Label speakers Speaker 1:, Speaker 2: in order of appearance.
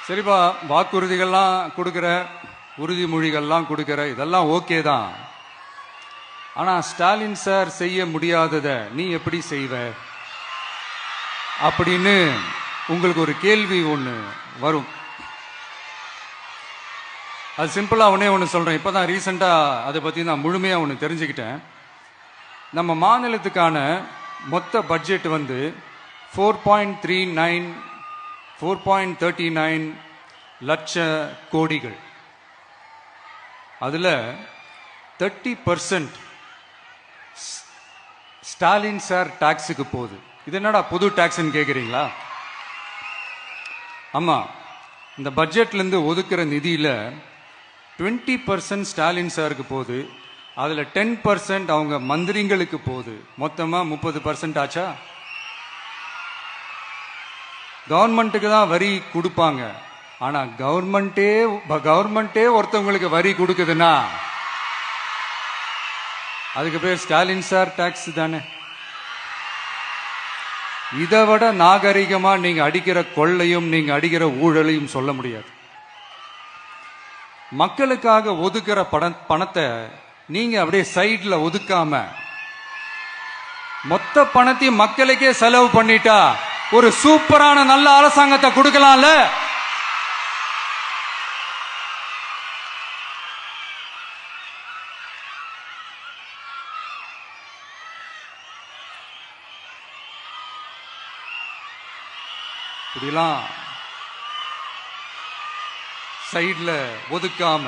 Speaker 1: சரிப்பா, வாக்குறுதிகள்லாம் கொடுக்குற, உறுதிமொழிகள்லாம் கொடுக்குற, இதெல்லாம் ஓகே தான். ஆனா ஸ்டாலின் சார் செய்ய முடியாததை நீ எப்படி செய்வ அப்படின்னு உங்களுக்கு ஒரு கேள்வி ஒன்று வரும். அது சிம்பிளா ஒன்று சொல்றேன். இப்பதான் ரீசெண்டா அதை பத்தி நான் முழுமையா ஒன்று தெரிஞ்சுக்கிட்டேன். நம்ம மாநிலத்துக்கான மொத்த பட்ஜெட் வந்து 4.39 லட்ச கோடிகள். அதுல 30% ஸ்டாலின் சார் டாக்ஸுக்கு போகுது. இது என்னடா புது டாக்ஸ்ன்னு கேட்குறீங்களா? ஆமா, இந்த பட்ஜெட்ல இருந்து ஒதுக்குற நிதியில 20% ஸ்டாலின் சாருக்கு போகுது. அதுல 10% அவங்க மந்திரிங்களுக்கு போகுது. மொத்தமா 30% ஆச்சா? கவர்மெண்ட்டுக்கு தான் வரி கொடுப்பாங்க. ஆனா கவர்மெண்டே ஒருத்தவங்களுக்கு வரி கொடுக்குதுன்னா அதுக்கு பேர் ஸ்டாலின் சார் டாக்ஸ் தானே. இதை விட நாகரிகமா நீங்க அடிக்கிற கொள்ளையும் நீங்க அடிக்கிற ஊழலையும் சொல்ல முடியாது. மக்களுக்காக ஒதுக்குற பணத்தை நீங்க அப்படியே சைட்ல ஒதுக்காம மொத்த பணத்தையும் மக்களுக்கே செலவு பண்ணிட்டா ஒரு சூப்பரான நல்ல அரசாங்கத்தை கொடுக்கலாம்ல. இப்படிலாம் சைட்ல ஒதுக்காம